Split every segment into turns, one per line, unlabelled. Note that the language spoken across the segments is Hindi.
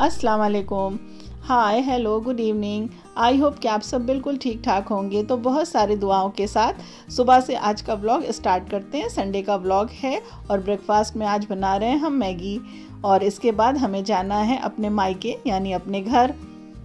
अस्सलाम वालेकुम, hi hello good evening. I hope कि आप सब बिल्कुल ठीक ठाक होंगे। तो बहुत सारी दुआओं के साथ सुबह से आज का व्लॉग स्टार्ट करते हैं। संडे का व्लॉग है और ब्रेकफास्ट में आज बना रहे हैं हम मैगी, और इसके बाद हमें जाना है अपने मायके यानी अपने घर।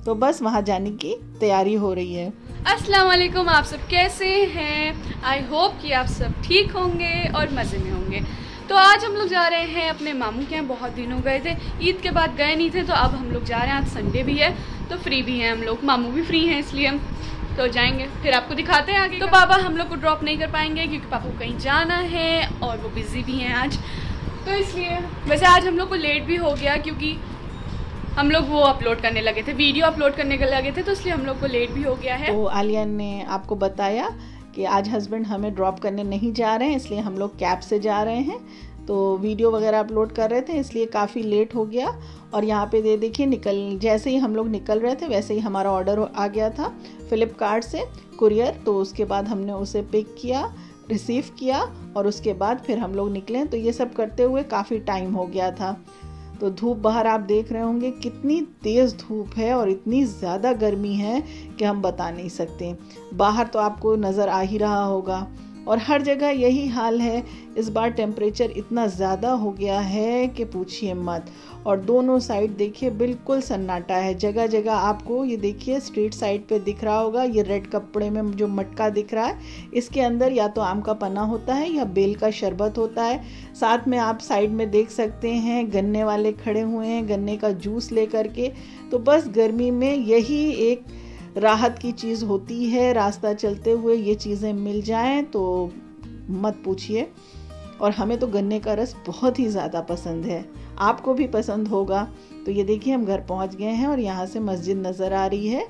तो बस वहाँ जाने की तैयारी हो रही है।
अस्सलाम वालेकुम, आप सब कैसे हैं? आई होप कि आप सब ठीक होंगे और मज़े में होंगे। तो आज हम लोग जा रहे हैं अपने मामू के यहाँ। बहुत दिनों गए थे, ईद के बाद गए नहीं थे, तो अब हम लोग जा रहे हैं। आज संडे भी है तो फ्री भी हैं हम लोग, मामू भी फ्री हैं, इसलिए हम तो जाएंगे। फिर आपको दिखाते हैं आगे। तो पापा हम लोग को ड्रॉप नहीं कर पाएंगे क्योंकि पापा को कहीं जाना है और वो बिज़ी भी हैं आज, तो इसलिए। वैसे आज हम लोग को लेट भी हो गया क्योंकि हम लोग वो अपलोड करने लगे थे, वीडियो अपलोड करने लगे थे, तो इसलिए हम लोग को लेट भी हो गया है।
तो आलिया ने आपको बताया कि आज हस्बैंड हमें ड्रॉप करने नहीं जा रहे हैं, इसलिए हम लोग कैब से जा रहे हैं। तो वीडियो वगैरह अपलोड कर रहे थे, इसलिए काफ़ी लेट हो गया। और यहाँ पे देखिए जैसे ही हम लोग निकल रहे थे वैसे ही हमारा ऑर्डर आ गया था फ्लिपकार्ट से कुरियर। तो उसके बाद हमने उसे पिक किया, रिसीव किया और उसके बाद फिर हम लोग निकले। तो ये सब करते हुए काफ़ी टाइम हो गया था। तो धूप बाहर आप देख रहे होंगे कितनी तेज़ धूप है और इतनी ज़्यादा गर्मी है कि हम बता नहीं सकते। बाहर तो आपको नज़र आ ही रहा होगा और हर जगह यही हाल है। इस बार टेम्परेचर इतना ज़्यादा हो गया है कि पूछिए मत। और दोनों साइड देखिए बिल्कुल सन्नाटा है। जगह जगह आपको ये देखिए स्ट्रीट साइड पे दिख रहा होगा, ये रेड कपड़े में जो मटका दिख रहा है, इसके अंदर या तो आम का पन्ना होता है या बेल का शरबत होता है। साथ में आप साइड में देख सकते हैं गन्ने वाले खड़े हुए हैं गन्ने का जूस लेकर के। तो बस गर्मी में यही एक राहत की चीज़ होती है, रास्ता चलते हुए ये चीज़ें मिल जाएं तो मत पूछिए। और हमें तो गन्ने का रस बहुत ही ज़्यादा पसंद है, आपको भी पसंद होगा। तो ये देखिए हम घर पहुंच गए हैं और यहाँ से मस्जिद नज़र आ रही है।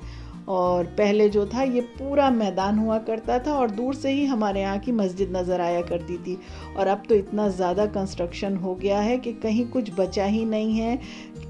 और पहले जो था ये पूरा मैदान हुआ करता था और दूर से ही हमारे यहाँ की मस्जिद नज़र आया करती थी। और अब तो इतना ज़्यादा कंस्ट्रक्शन हो गया है कि कहीं कुछ बचा ही नहीं है।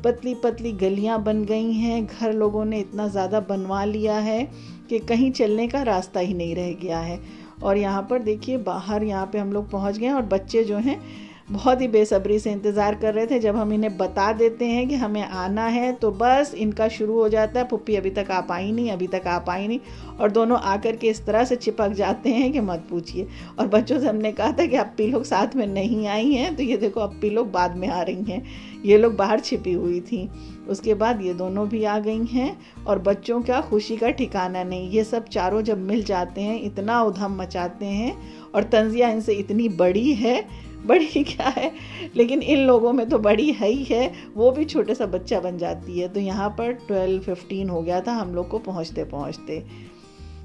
पतली पतली गलियाँ बन गई हैं, घर लोगों ने इतना ज़्यादा बनवा लिया है कि कहीं चलने का रास्ता ही नहीं रह गया है। और यहाँ पर देखिए बाहर यहाँ पे हम लोग पहुँच गए हैं और बच्चे जो हैं बहुत ही बेसब्री से इंतज़ार कर रहे थे। जब हम इन्हें बता देते हैं कि हमें आना है तो बस इनका शुरू हो जाता है, पुप्पी अभी तक आप आई नहीं, अभी तक आप आई नहीं। और दोनों आकर के इस तरह से चिपक जाते हैं कि मत पूछिए। और बच्चों से हमने कहा था कि अप्पी लोग साथ में नहीं आई हैं, तो ये देखो अप्पी लोग बाद में आ रही हैं, ये लोग बाहर छिपी हुई थी। उसके बाद ये दोनों भी आ गई हैं और बच्चों का खुशी का ठिकाना नहीं। ये सब चारों जब मिल जाते हैं इतना उधम मचाते हैं। और तंजिया इनसे इतनी बड़ी है, बड़ी क्या है लेकिन इन लोगों में तो बड़ी है ही है, वो भी छोटे सा बच्चा बन जाती है। तो यहाँ पर 12-15 हो गया था हम लोग को पहुँचते पहुँचते।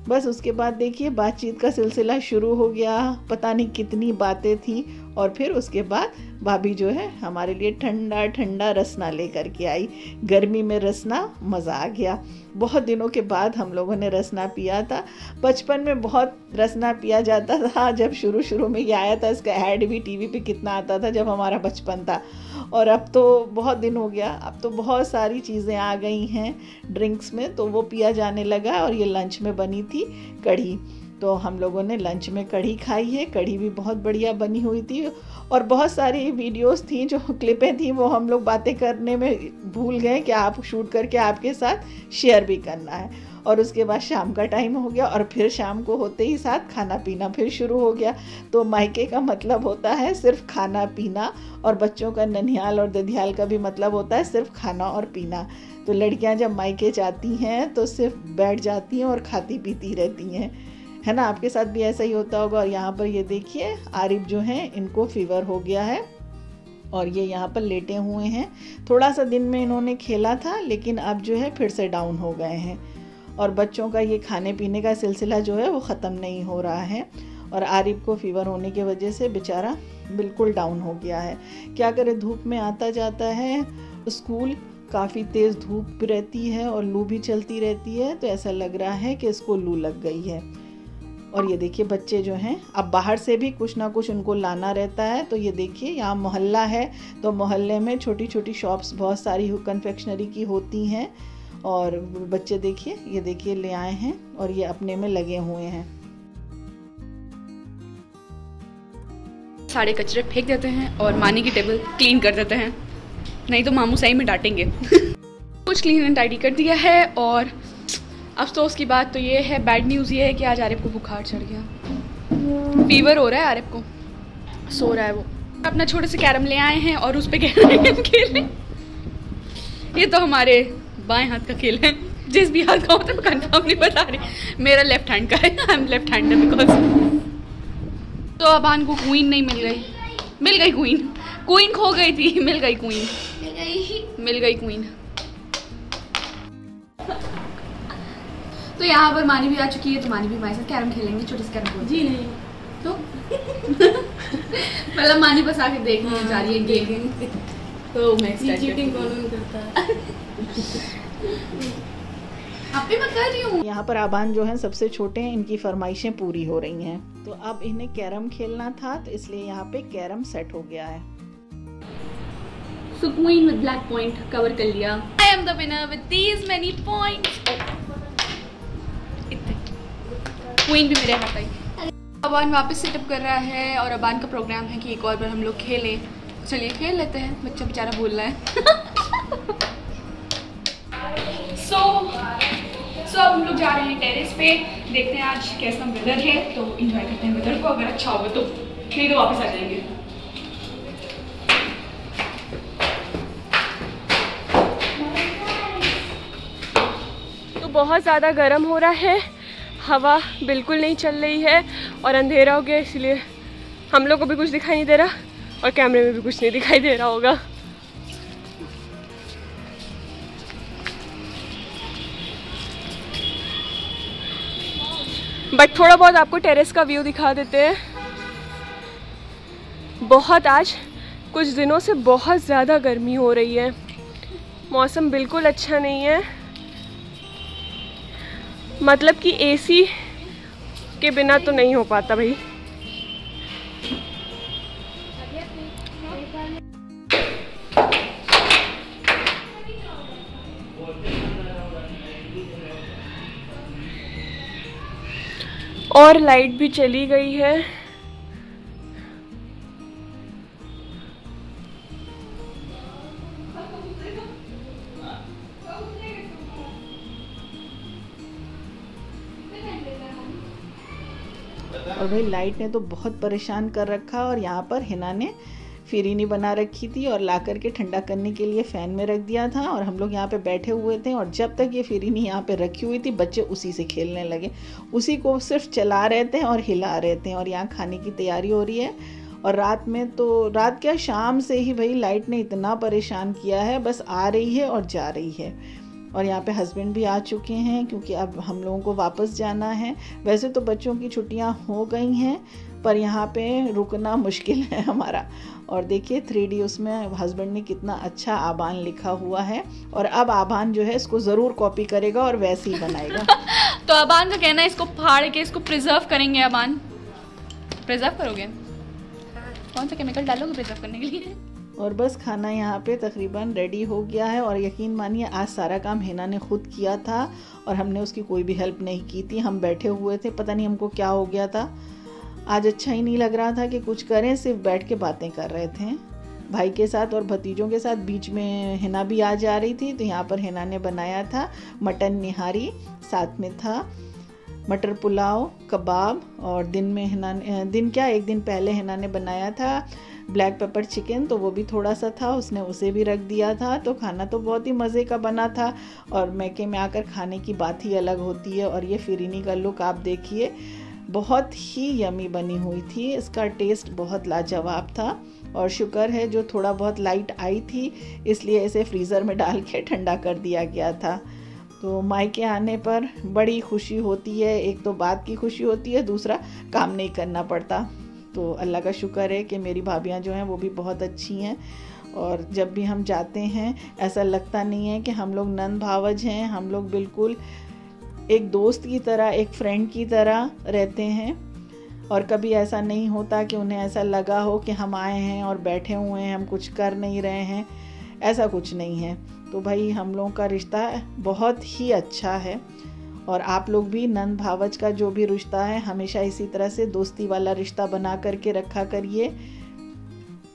बस उसके बाद देखिए बातचीत का सिलसिला शुरू हो गया, पता नहीं कितनी बातें थी। और फिर उसके बाद भाभी जो है हमारे लिए ठंडा ठंडा रसना लेकर के आई। गर्मी में रसना मज़ा आ गया। बहुत दिनों के बाद हम लोगों ने रसना पिया था। बचपन में बहुत रसना पिया जाता था, जब शुरू शुरू में ये आया था। इसका ऐड भी टीवी पे कितना आता था जब हमारा बचपन था। और अब तो बहुत दिन हो गया, अब तो बहुत सारी चीज़ें आ गई हैं ड्रिंक्स में, तो वो पिया जाने लगा। और ये लंच में बनी थी कढ़ी, तो हम लोगों ने लंच में कढ़ी खाई है। कढ़ी भी बहुत बढ़िया बनी हुई थी। और बहुत सारी वीडियोस थी, जो क्लिपें थी, वो हम लोग बातें करने में भूल गए कि आप शूट करके आपके साथ शेयर भी करना है। और उसके बाद शाम का टाइम हो गया और फिर शाम को होते ही साथ खाना पीना फिर शुरू हो गया। तो मायके का मतलब होता है सिर्फ खाना पीना, और बच्चों का ननिहाल और ददियाल का भी मतलब होता है सिर्फ खाना और पीना। तो लड़कियां जब मायके जाती हैं तो सिर्फ बैठ जाती हैं और खाती पीती रहती हैं, है ना। आपके साथ भी ऐसा ही होता होगा। और यहाँ पर ये देखिए आरिफ जो हैं इनको फीवर हो गया है और ये यहाँ पर लेटे हुए हैं। थोड़ा सा दिन में इन्होंने खेला था लेकिन अब जो है फिर से डाउन हो गए हैं। और बच्चों का ये खाने पीने का सिलसिला जो है वो ख़त्म नहीं हो रहा है। और आरिफ को फीवर होने की वजह से बेचारा बिल्कुल डाउन हो गया है। क्या करे, धूप में आता जाता है स्कूल, काफ़ी तेज़ धूप रहती है और लू भी चलती रहती है, तो ऐसा लग रहा है कि इसको लू लग गई है। और ये देखिए बच्चे जो हैं अब बाहर से भी कुछ ना कुछ उनको लाना रहता है। तो ये देखिए यहाँ मोहल्ला है, तो मोहल्ले में छोटी छोटी शॉप्स बहुत सारी कन्फेक्शनरी की होती हैं। और बच्चे देखिए ये देखिए ले आए हैं और ये अपने में लगे हुए हैं।
सारे कचरे फेंक देते हैं और मानी की टेबल क्लीन कर देते हैं, नहीं तो मामू सही में डांटेंगे। कुछ क्लीन एंड टाइडी कर दिया है। और अफसोस की बात तो ये है, बैड न्यूज़ ये है कि आज आरिफ को बुखार चढ़ गया, फीवर हो रहा है आरिफ को, सो रहा है वो। अपना छोटे से कैरम ले आए हैं और उस पर कह रहे हैं खेलें। ये तो हमारे बाएं हाथ का खेल है, जिस भी हाथ का होता है मैं कंफर्म नहीं बता रही, मेरा लेफ्ट हैंड का है, I am left hander because. तो अबान को क्वीन नहीं मिल गई, मिल गई क्वीन खो गई थी, मिल गई क्वीन। तो यहाँ पर मानी भी आ चुकी है, तो मानी भी हमारे साथ कैरम खेलेंगे, छोटे से कैरम। जी नहीं तो मतलब मानी बस आके देखने जा रही है गेम, तो मैं चीटिंग कौन करता है। आप भी मैं कर रही हूँ।
यहाँ पर आबान जो है सबसे छोटे हैं, इनकी फरमाइशें पूरी हो रही हैं, तो अब इन्हें कैरम खेलना था, तो इसलिए यहाँ पे कैरम सेट हो गया है।
So queen with black point cover कर लिया। I am the winner with these many points. Queen भी मेरे हाथ आई। अबान वापस सेटअप कर रहा है और अबान का प्रोग्राम है कि एक और बार हम लोग खेलें। चलिए खेल लेते हैं, बच्चा बेचारा बोल रहा है। सो अब हम लोग जा रहे हैं टेरेस पे, देखते हैं आज कैसा वेदर है, तो एंजॉय करते हैं वेदर को। अगर अच्छा होगा तो, नहीं तो वापस आ जाएंगे। तो बहुत ज़्यादा गर्म हो रहा है, हवा बिल्कुल नहीं चल रही है और अंधेरा हो गया, इसलिए हम लोग को भी कुछ दिखाई नहीं दे रहा और कैमरे में भी कुछ नहीं दिखाई दे रहा होगा। बट थोड़ा बहुत आपको टेरेस का व्यू दिखा देते हैं। बहुत आज कुछ दिनों से बहुत ज़्यादा गर्मी हो रही है, मौसम बिल्कुल अच्छा नहीं है, मतलब कि एसी के बिना तो नहीं हो पाता भाई। और लाइट भी चली गई है।
और भाई लाइट ने तो बहुत परेशान कर रखा, और यहाँ पर हिना ने फिरीनी बना रखी थी और ला करके ठंडा करने के लिए फ़ैन में रख दिया था, और हम लोग यहाँ पे बैठे हुए थे, और जब तक ये फिरीनी यहाँ पे रखी हुई थी बच्चे उसी से खेलने लगे, उसी को सिर्फ चला रहे थे और हिला रहे थे। और यहाँ खाने की तैयारी हो रही है। और रात में तो, रात क्या शाम से ही भाई लाइट ने इतना परेशान किया है, बस आ रही है और जा रही है। और यहाँ पे हस्बैंड भी आ चुके हैं, क्योंकि अब हम लोगों को वापस जाना है। वैसे तो बच्चों की छुट्टियाँ हो गई हैं, पर यहाँ पे रुकना मुश्किल है हमारा। और देखिए 3D उसमें हस्बैंड ने कितना अच्छा आबान लिखा हुआ है, और अब आबान जो है इसको ज़रूर कॉपी करेगा और वैसे ही बनाएगा।
तो आबान का कहना है इसको फाड़ के इसको प्रिजर्व करेंगे। आबान प्रिजर्व करोगे? कौन सा केमिकल डालोगे प्रिजर्व करने के लिए?
और बस खाना यहाँ पे तकरीबन रेडी हो गया है। और यकीन मानिए आज सारा काम हिना ने खुद किया था और हमने उसकी कोई भी हेल्प नहीं की थी। हम बैठे हुए थे, पता नहीं हमको क्या हो गया था, आज अच्छा ही नहीं लग रहा था कि कुछ करें, सिर्फ बैठ के बातें कर रहे थे भाई के साथ और भतीजों के साथ। बीच में हिना भी आ जा रही थी, तो यहाँ पर हिना ने बनाया था मटन निहारी, साथ में था मटर पुलाव, कबाब, और दिन में हिना ने, दिन क्या एक दिन पहले हिना ने बनाया था ब्लैक पेपर चिकन, तो वो भी थोड़ा सा था, उसने उसे भी रख दिया था। तो खाना तो बहुत ही मज़े का बना था, और मैके में आकर खाने की बात ही अलग होती है। और ये फिरीनी का लुक आप देखिए, बहुत ही यमी बनी हुई थी, इसका टेस्ट बहुत लाजवाब था। और शुक्र है जो थोड़ा बहुत लाइट आई थी, इसलिए इसे फ्रीज़र में डाल के ठंडा कर दिया गया था। तो मायके आने पर बड़ी खुशी होती है, एक तो बात की खुशी होती है, दूसरा काम नहीं करना पड़ता। तो अल्लाह का शुक्र है कि मेरी भाभियाँ जो हैं वो भी बहुत अच्छी हैं, और जब भी हम जाते हैं ऐसा लगता नहीं है कि हम लोग नंद भावज हैं, हम लोग बिल्कुल एक दोस्त की तरह, एक फ्रेंड की तरह रहते हैं। और कभी ऐसा नहीं होता कि उन्हें ऐसा लगा हो कि हम आए हैं और बैठे हुए हैं, हम कुछ कर नहीं रहे हैं, ऐसा कुछ नहीं है। तो भाई हम लोगों का रिश्ता बहुत ही अच्छा है, और आप लोग भी नंद भावज का जो भी रिश्ता है हमेशा इसी तरह से दोस्ती वाला रिश्ता बना करके रखा करिए।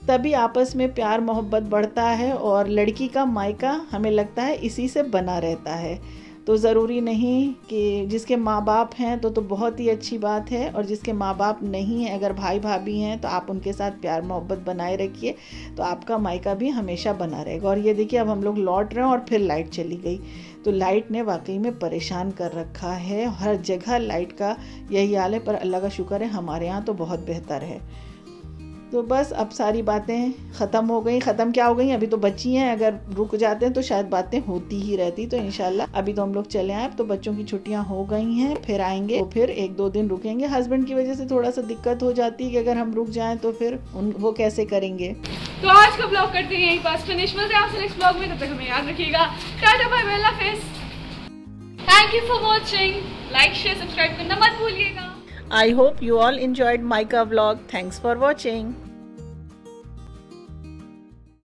तभी आपस में प्यार मोहब्बत बढ़ता है और लड़की का मायका हमें लगता है इसी से बना रहता है। तो ज़रूरी नहीं कि जिसके माँ बाप हैं तो बहुत ही अच्छी बात है, और जिसके माँ बाप नहीं हैं, अगर भाई भाभी हैं तो आप उनके साथ प्यार मोहब्बत बनाए रखिए, तो आपका मायका भी हमेशा बना रहेगा। और ये देखिए अब हम लोग लौट रहे हैं और फिर लाइट चली गई। तो लाइट ने वाकई में परेशान कर रखा है, हर जगह लाइट का यही हाल है, पर अल्लाह का शुक्र है हमारे यहाँ तो बहुत बेहतर है। तो बस अब सारी बातें ख़त्म हो गई। ख़त्म क्या हो गई, अभी तो बच्ची हैं, अगर रुक जाते हैं तो शायद बातें होती ही रहती। तो इंशाल्लाह अभी तो हम लोग चले आए, अब तो बच्चों की छुट्टियां हो गई हैं, फिर आएंगे तो फिर 1-2 दिन रुकेंगे। हस्बैंड की वजह से थोड़ा सा दिक्कत हो जाती है कि अगर हम रुक जाएं तो फिर वो कैसे करेंगे।
तो आज का ब्लॉग करते हैं यहीं पास फिनिश। मिलते हैं आपसे नेक्स्ट ब्लॉग में, तब तक हमें याद रखिएगा। टाटा बाय बाय, अल्लाह हाफिज़। Thank you for watching. Like share subscribe करना मत भूलिएगा।
I hope you all enjoyed Micah vlog. Thanks for watching.